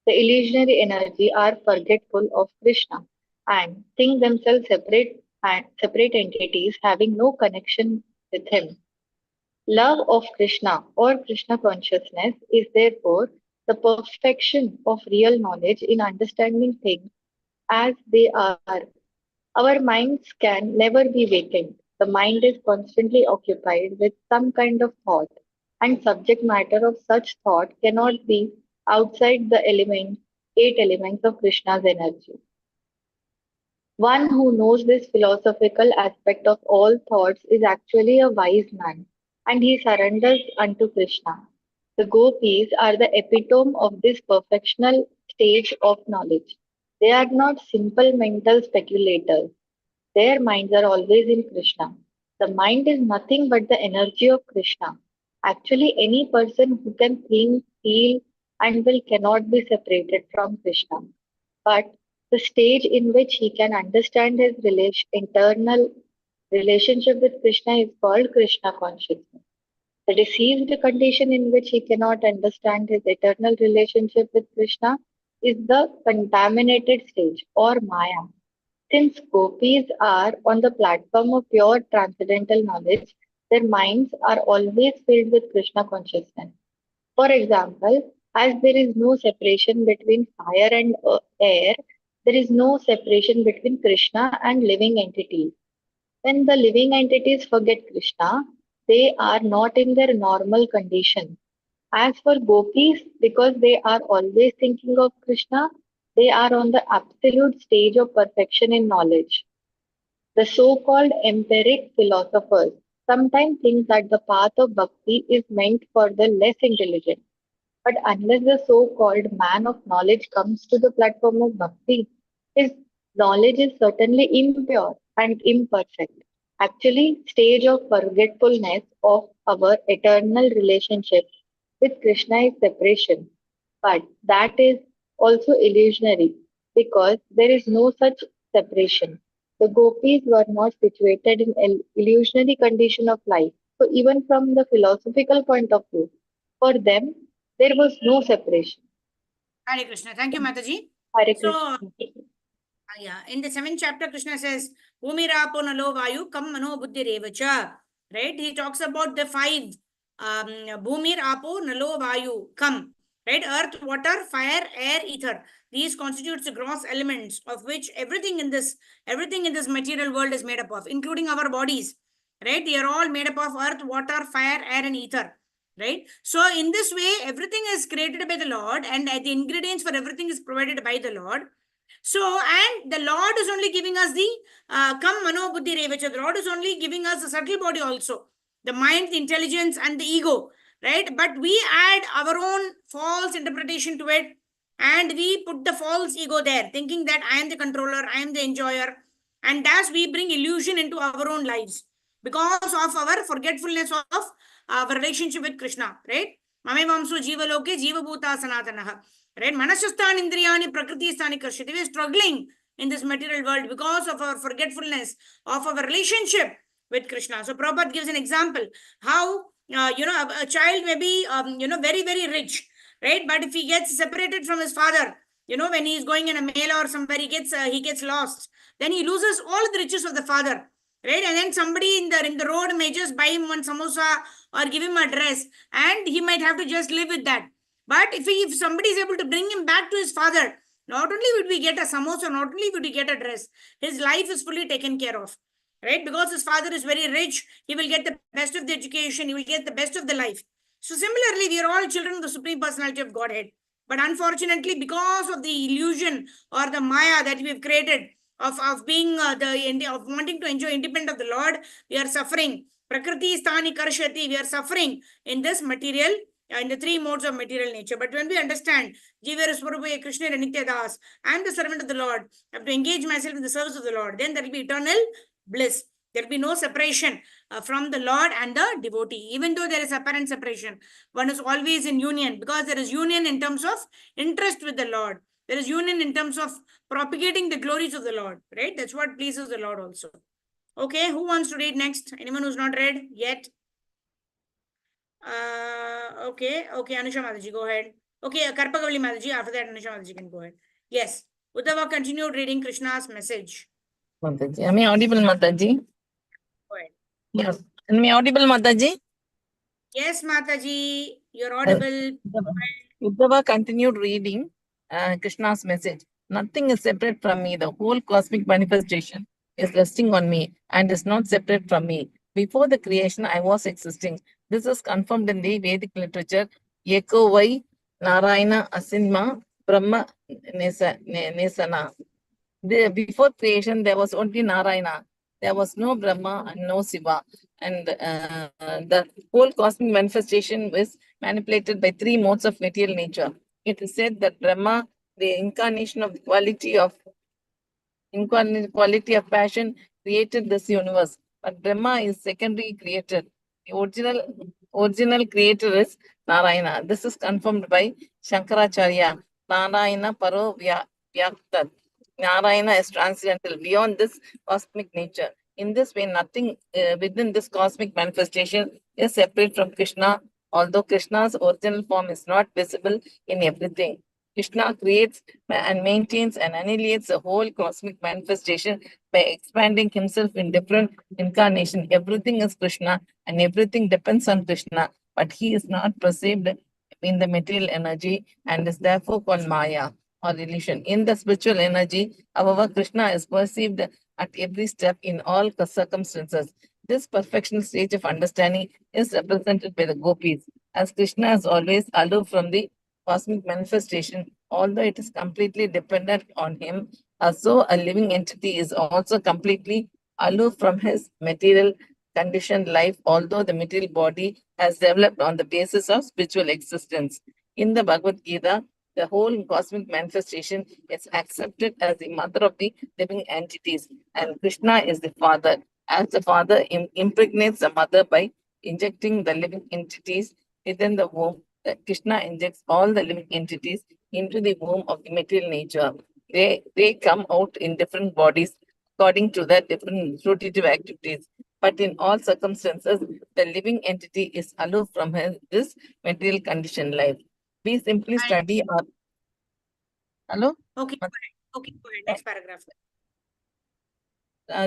the illusionary energy, are forgetful of Krishna and think themselves separate entities having no connection with him. Love of Krishna or Krishna consciousness is therefore the perfection of real knowledge in understanding things as they are. Our minds can never be vacant. The mind is constantly occupied with some kind of thought, and subject matter of such thought cannot be outside the 8 elements of Krishna's energy. One who knows this philosophical aspect of all thoughts is actually a wise man, and he surrenders unto Krishna. The gopis are the epitome of this perfectional stage of knowledge. They are not simple mental speculators. Their minds are always in Krishna. The mind is nothing but the energy of Krishna. Actually, any person who can think, feel, and will cannot be separated from Krishna. But the stage in which he can understand his internal relationship with Krishna is called Krishna consciousness. The deceived condition in which he cannot understand his eternal relationship with Krishna is the contaminated stage or Maya. Since gopis are on the platform of pure transcendental knowledge, their minds are always filled with Krishna consciousness. For example, as there is no separation between fire and air, there is no separation between Krishna and living entities. When the living entities forget Krishna, they are not in their normal condition. As for gopis, because they are always thinking of Krishna, they are on the absolute stage of perfection in knowledge. The so-called empiric philosophers sometimes think that the path of bhakti is meant for the less intelligent. But unless the so-called man of knowledge comes to the platform of bhakti, his knowledge is certainly impure and imperfect. Actually, stage of forgetfulness of our eternal relationship with Krishna is separation. But that is also illusionary because there is no such separation. The gopis were not situated in an illusionary condition of life. So even from the philosophical point of view, for them, there was no separation. Hare Krishna. Thank you, Mataji. Hare So, Krishna. yeah, in the 7th chapter, Krishna says, Bhumirapo nalo vayu kam mano buddhi revacha. Right? He talks about the 5. Bhumir, Apo, Nalo, Vayu, come. Right? Earth, water, fire, air, ether. These constitutes the gross elements of which everything in this material world is made up of, including our bodies. Right? They are all made up of earth, water, fire, air, and ether. Right? So in this way, everything is created by the Lord, and the ingredients for everything is provided by the Lord. So, and the Lord is only giving us the Kam Mano Buddhi Revacha. The Lord is only giving us the subtle body also, the mind, the intelligence, and the ego, right? But we add our own false interpretation to it. And we put the false ego there, thinking that I am the controller, I am the enjoyer. And thus we bring illusion into our own lives because of our forgetfulness of our relationship with Krishna, right? Mame vamsu jiva loke jiva bhuta sanatanaha, right? Manasasthani indriyani prakriti sthani karshati. We are struggling in this material world because of our forgetfulness of our relationship with Krishna. So Prabhupada gives an example how a child may be very very rich, right? But if he gets separated from his father, when he is going in a mela or somewhere, he gets lost. Then he loses all the riches of the father, right? And then somebody in the road may just buy him one samosa or give him a dress, and he might have to just live with that. But if somebody is able to bring him back to his father, not only would we get a samosa, not only would we get a dress, his life is fully taken care of, right? Because his father is very rich, he will get the best of the education, he will get the best of the life. So similarly, we are all children of the Supreme Personality of Godhead. But unfortunately, because of the illusion or the maya that we have created of being of wanting to enjoy independent of the Lord, we are suffering. Prakriti sthani karshati, we are suffering in this material, in the three modes of material nature. But when we understand Jiva Swarupa Krishna Nitya Das, I am the servant of the Lord, I have to engage myself in the service of the Lord, then there will be eternal bliss. There will be no separation from the Lord and the devotee. Even though there is apparent separation, one is always in union, because there is union in terms of interest with the Lord. There is union in terms of propagating the glories of the Lord, right? That's what pleases the Lord also. Okay, who wants to read next? Anyone who's not read yet? Okay, Anusha Mataji, go ahead. Okay, Karpagavali Mataji, after that Anusha Mataji can go ahead. Yes, Uddhava continued reading Krishna's message. Mataji, am I audible, Mataji? Go ahead. Yes. Am I audible, Mataji? Yes, Mataji, you're audible. Uddhava continued reading Krishna's message. Nothing is separate from me. The whole cosmic manifestation is resting on me and is not separate from me. Before the creation, I was existing. This is confirmed in the Vedic literature. Eko Vai Narayana Asinma Brahma Nesana. Before creation, there was only Narayana. There was no Brahma and no Shiva. And the whole cosmic manifestation was manipulated by three modes of material nature. It is said that Brahma, the incarnation of the quality of passion, created this universe. But Brahma is secondary created. The original creator is Narayana. This is confirmed by Shankaracharya. Narayana Paro Vyaktat. Narayana is transcendental beyond this cosmic nature. In this way, nothing within this cosmic manifestation is separate from Krishna, although Krishna's original form is not visible in everything. Krishna creates and maintains and annihilates the whole cosmic manifestation by expanding himself in different incarnations. Everything is Krishna and everything depends on Krishna, but he is not perceived in the material energy and is therefore called Maya or illusion. In the spiritual energy, however, Krishna is perceived at every step in all circumstances. This perfection stage of understanding is represented by the gopis, as Krishna is always aloof from the cosmic manifestation, although it is completely dependent on him. So a living entity is also completely aloof from his material conditioned life, although the material body has developed on the basis of spiritual existence. In the Bhagavad Gita, the whole cosmic manifestation is accepted as the mother of the living entities, and Krishna is the father. As the father impregnates the mother by injecting the living entities within the womb, Krishna injects all the living entities into the womb of the material nature. They come out in different bodies according to their different fruitive activities. But in all circumstances, the living entity is aloof from this material conditioned life. We simply study our... Hello? Okay, go ahead. Okay, go ahead. Next paragraph.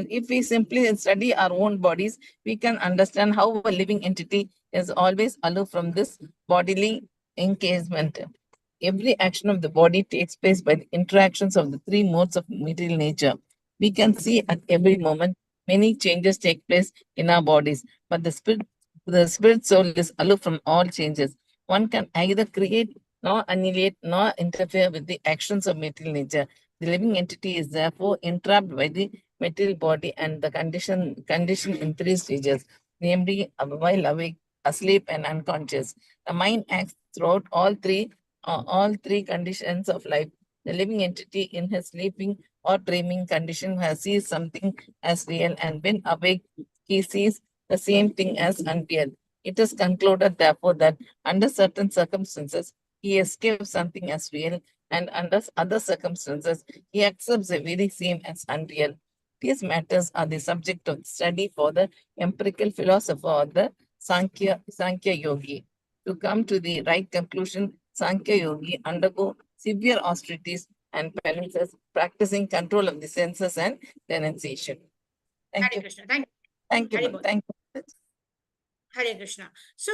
If we simply study our own bodies, we can understand how a living entity is always aloof from this bodily encasement. Every action of the body takes place by the interactions of the three modes of material nature. We can see at every moment many changes take place in our bodies, but the spirit soul is aloof from all changes. One can either create, nor annihilate, nor interfere with the actions of material nature. The living entity is therefore entrapped by the material body and the condition in three stages, namely while awake, asleep, and unconscious. The mind acts throughout all three all three conditions of life. The living entity in his sleeping or dreaming condition has sees something as real, and when awake, he sees the same thing as unreal. It is concluded, therefore, that under certain circumstances, he escapes something as real, and under other circumstances, he accepts the very same as unreal. These matters are the subject of study for the empirical philosopher or the Sankhya Yogi. To come to the right conclusion, Sankhya Yogi undergo severe austerities and penances, practicing control of the senses and renunciation. Thank Hare you. Krishna. Thank you. Thank you. Hare ma'am. Bol. Thank you. Hare Krishna. So,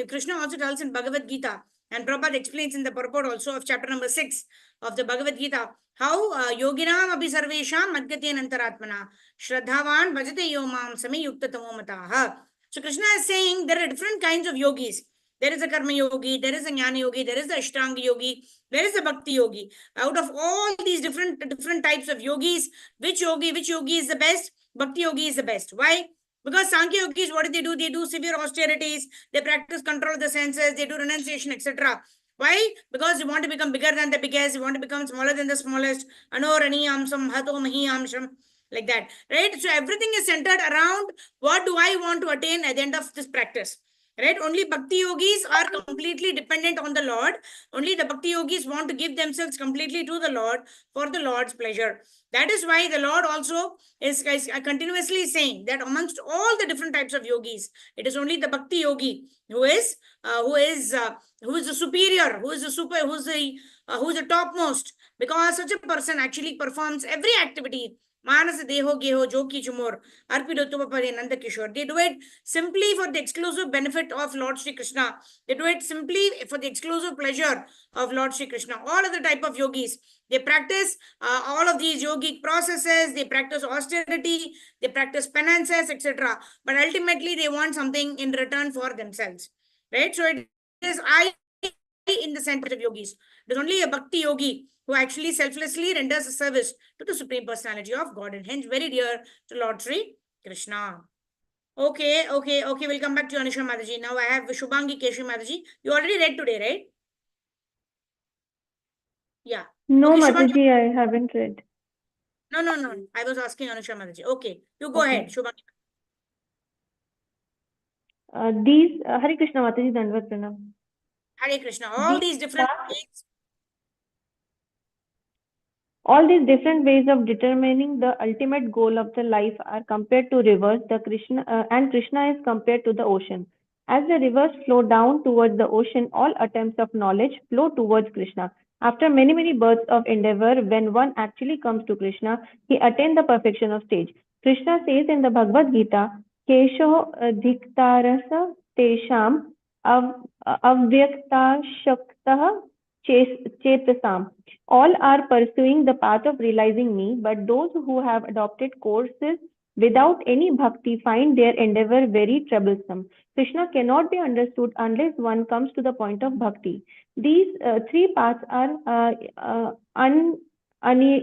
Krishna also tells in Bhagavad Gita, and Prabhupada explains in the purport also of chapter number 6 of the Bhagavad Gita, how yoginam abhi sarvesham madgati anantaratmana shraddhavan bhajate yomam sami yukta tamomataha. So Krishna is saying there are different kinds of yogis. There is a karma yogi, there is a jnana yogi, there is the ashtanga yogi, there is a bhakti yogi. Out of all these different types of yogis, which yogi is the best? Bhakti yogi is the best. Why? Because Sankhya yogis, what do? They do severe austerities, they practice control of the senses, they do renunciation, etc. Why? Because you want to become bigger than the biggest, you want to become smaller than the smallest, anorani amsam, hato mahi amsam, like that, right? So everything is centered around what do I want to attain at the end of this practice. Right? Only Bhakti yogis are completely dependent on the Lord. Only the Bhakti yogis want to give themselves completely to the Lord for the Lord's pleasure. That is why the Lord also is continuously saying that amongst all the different types of yogis, it is only the Bhakti yogi who is the superior, who is the topmost, because such a person actually performs every activity. Manas deho geho joki chumor arpidotupapare Nanda Kishore. They do it simply for the exclusive benefit of Lord Sri Krishna. They do it simply for the exclusive pleasure of Lord Sri Krishna. All other type of yogis, they practice all of these yogic processes, they practice austerity, they practice penances, etc. But ultimately, they want something in return for themselves. Right? So it is I in the center of yogis. It is only a bhakti yogi who actually selflessly renders a service to the Supreme Personality of God, and hence very dear to Lord Sri Krishna. Okay. We'll come back to Anusha Mataji. Now I have Shubhangi Keshi Mataji. You already read today, right? Yeah. No, Okay, Shubhangi. Mataji, I haven't read. No. I was asking Anusha Mataji. Okay. You go Okay. ahead, Shubhangi. Hare Krishna, Mataji, Dandavat Pranam. Hare Krishna. All these different ways. All these different ways of determining the ultimate goal of the life are compared to rivers. And Krishna is compared to the ocean. As the rivers flow down towards the ocean, all attempts of knowledge flow towards Krishna. After many births of endeavor, when one actually comes to Krishna, he attains the perfection of stage. Krishna says in the Bhagavad Gita, Kesho Dhiktarasa Tesham Avyakta Shaktah Chetasam. All are pursuing the path of realizing me, but those who have adopted courses without any bhakti find their endeavor very troublesome. Krishna cannot be understood unless one comes to the point of bhakti. These three paths are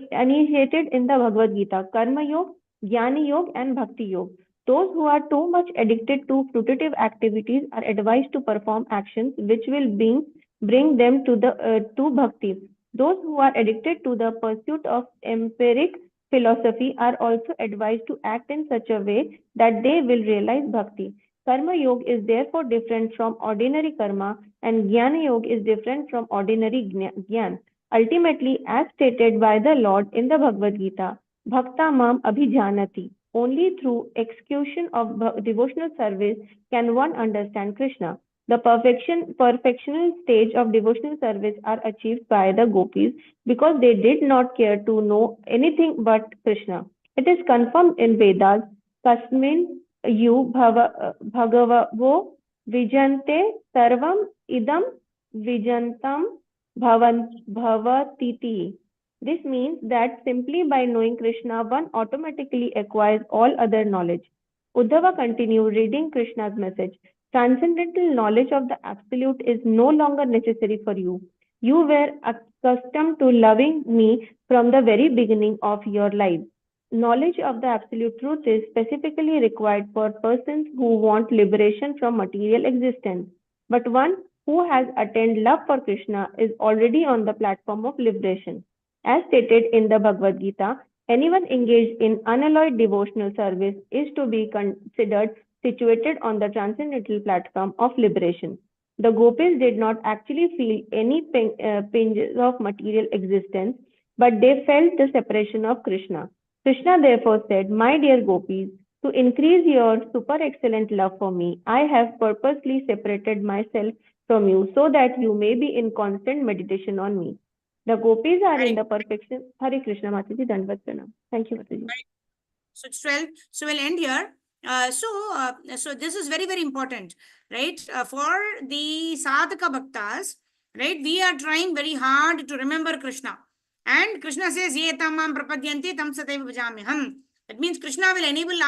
initiated in the Bhagavad Gita: Karma Yoga, Jnana Yoga, and Bhakti Yoga. Those who are too much addicted to fruitive activities are advised to perform actions which will bring them to bhakti. Those who are addicted to the pursuit of empiric philosophy are also advised to act in such a way that they will realize bhakti. Karma Yoga is therefore different from ordinary karma, and Jnana Yoga is different from ordinary jnana. Ultimately, as stated by the Lord in the Bhagavad Gita, Bhakta Mam Abhijanati. Only through execution of devotional service can one understand Krishna. The perfectional stage of devotional service are achieved by the gopis because they did not care to know anything but Krishna. It is confirmed in Vedas, Kasmin yu bhagavo vijante sarvam idam vijantam bhavatiti. This means that simply by knowing Krishna, one automatically acquires all other knowledge. Uddhava continued reading Krishna's message. Transcendental knowledge of the Absolute is no longer necessary for you. You were accustomed to loving me from the very beginning of your life. Knowledge of the Absolute Truth is specifically required for persons who want liberation from material existence. But one who has attained love for Krishna is already on the platform of liberation. As stated in the Bhagavad Gita, anyone engaged in unalloyed devotional service is to be considered situated on the transcendental platform of liberation. The gopis did not actually feel any pinches of material existence, but they felt the separation of Krishna. Krishna therefore said, "My dear gopis, to increase your super excellent love for me, I have purposely separated myself from you so that you may be in constant meditation on me." The gopis are in the perfection. Hare Krishna Mataji, Dandvat Pranam. Thank you, Mataji. So it's 12. So we'll end here. So this is very, very important, right? For the sadhaka bhaktas, right? We are trying very hard to remember Krishna. And Krishna says, Ye tamam prapadyanti tam sataiva bhajamiham. That means Krishna will enable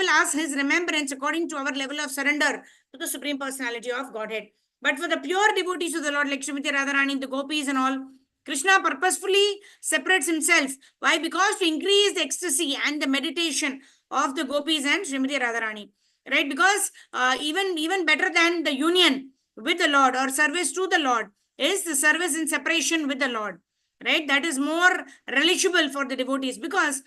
us his remembrance according to our level of surrender to the Supreme Personality of Godhead. But for the pure devotees of the Lord, like Srimati Radharani, the gopis and all, Krishna purposefully separates himself. Why? Because to increase the ecstasy and the meditation of the gopis and Srimati Radharani. Right? Because even better than the union with the Lord or service to the Lord is the service in separation with the Lord. Right? That is more relishable for the devotees, because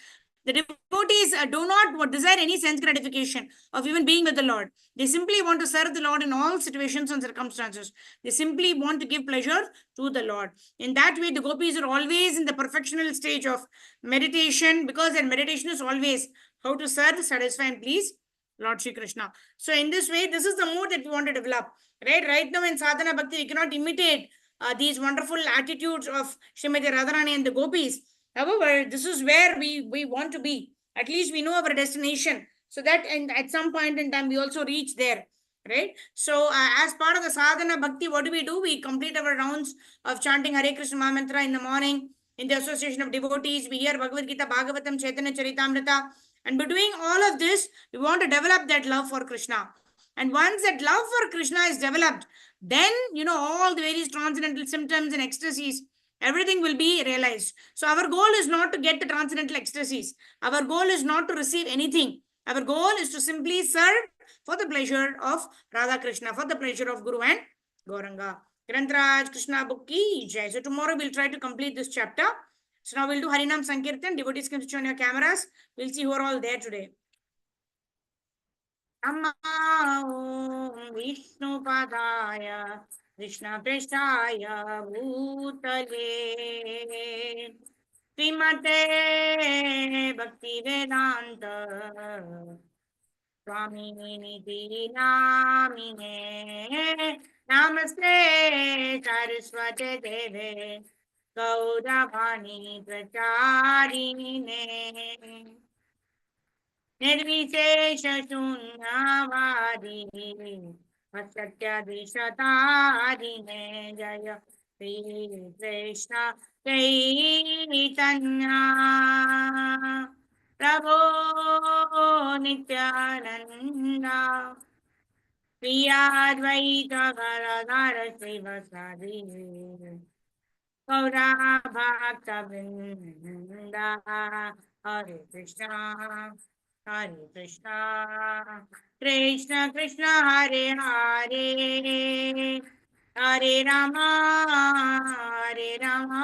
the devotees do not desire any sense gratification of even being with the Lord. They simply want to serve the Lord in all situations and circumstances. They simply want to give pleasure to the Lord. In that way, the gopis are always in the perfectional stage of meditation, because their meditation is always how to serve, satisfy, and please Lord Shri Krishna. So in this way, this is the mood that we want to develop. Right now in sadhana bhakti, we cannot imitate these wonderful attitudes of Srimati Radharani and the gopis. However, this is where we want to be. At least we know our destination, so that at some point in time we also reach there. Right? So as part of the sadhana bhakti, what do? We complete our rounds of chanting Hare Krishna Mahamantra in the morning. In the association of devotees, we hear Bhagavad Gita, Bhagavatam, Chaitanya Charitamrita. And by doing all of this, we want to develop that love for Krishna. And once that love for Krishna is developed, then, all the various transcendental symptoms and ecstasies, everything will be realized. So our goal is not to get the transcendental ecstasies. Our goal is not to receive anything. Our goal is to simply serve for the pleasure of Radha Krishna, for the pleasure of Guru and Gauranga. Grantraj Krishna book ki jai. So tomorrow we'll try to complete this chapter. So now we'll do Harinam Sankirtan. Devotees can switch on your cameras. We'll see who are all there today. Amma Om Vishnu Padaya Krishna Prestaya Bhutale Srimate Bhakti Vedanta Swami Niti Namine Namaste Saraswate Deve Gauravani Pracharine निर्विशेष शून्यवादी असत्यादिशतारिणे जय श्री कृष्ण चैतन्य प्रभो नित्यानंद श्री अद्वैत गदाधर श्रीवासादि गौरा भक्तवृंद हरे Krishna Hare Krishna, Krishna Krishna Hare Hare, Hare Rama, Hare Rama,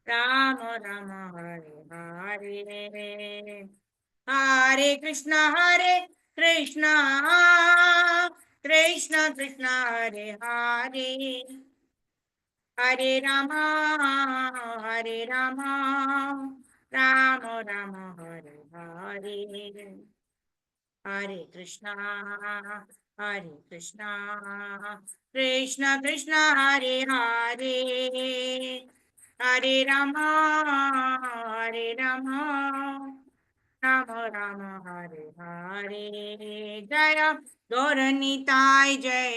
Rama Rama Hare Hare, Hare Krishna, Krishna Krishna Hare Hare, Hare Rama, Hare Rama, Rama Rama Hare Hare, Hare Krishna, Krishna Krishna Hare Hare, Hare Rama, Rama Rama Hare Hare. Jaya Gauranitai Jai,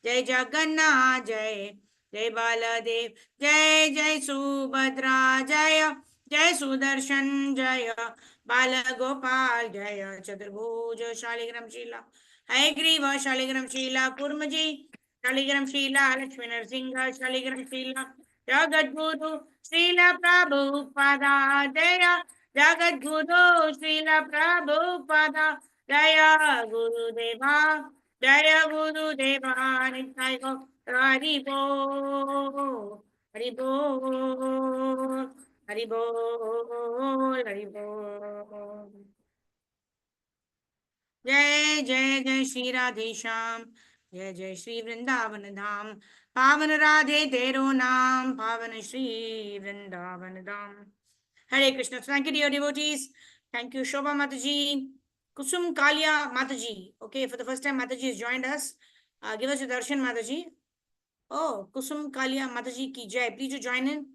Jai Jagannath Jai, Jai Baladev Jai, Jai Subhadra Jaya, Jai Sudarshan Jaya, Bala Gopal Jaya, Chaturbhuj Shaligram Shila, Haigriva Shaligram Shila, Kurmaji Shaligram Shila, Lakshmi Narsinga Shaligram Shila, Jagat Guru Srila Prabhupada Jaya, Jagat Guru Srila Prabhupada Jaya, Guru Deva Jaya Guru Deva Nitai Gaur Hari Bol, Hari Bol, Hari Bol, Hari Bol. जय जय जय श्री राधे श्याम, जय जय श्री वृंदावन धाम, पावन राधे तेरो नाम, पावन श्री वृंदावन धाम. Hare Krishna. So thank you, dear devotees. Thank you, Shobha Mataji. Kusum Kalia Mataji. Okay, for the first time, Mataji has joined us. Give us a darshan, Mataji. Oh, Kusum Kalia Mataji ki jai. Please do join in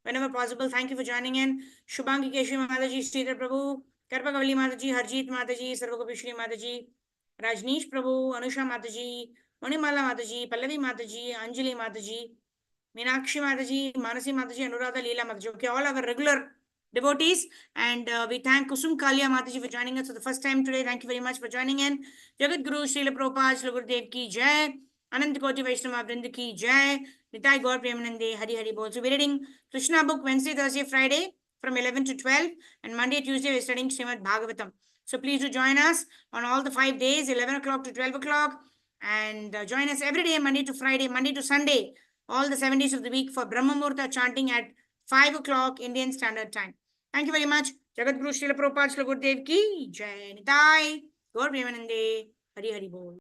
whenever possible. Thank you for joining in. Shubhangi Keshri Mataji, Sridhar Prabhu, Karpakavali Mataji, Harjeet Mataji, Sarvagopishri Mataji, Rajneesh Prabhu, Anusha Mataji, Manimala Mataji, Pallavi Mataji, Anjali Mataji, Meenakshi Mataji, Manasi Mataji, Anuradha Leela Mataji. Okay, all our regular devotees, and we thank Kusum Kalia Mataji for joining us for the first time today. Thank you very much for joining in. Jagat Guru Srila Prabhupada Srila Gurudev ki jai, Anant Koti Vaishnava Vrind ki jai, Nitai Gaur Premanande, Hari Hari Bol. So we're reading Krishna book Wednesday, Thursday, Friday from 11 to 12, and Monday, Tuesday we're studying Srimad Bhagavatam. So please do join us on all the 5 days, 11 o'clock to 12 o'clock, and join us every day, Monday to Friday, Monday to Sunday, all the 7 days of the week for Brahma Muhurta chanting at 5 o'clock Indian Standard Time. Thank you very much. Jagat Guru Srila Prabhupada Srila Gurudev ki jai. Nitai Gaur Premanande, Hari Hari Bol.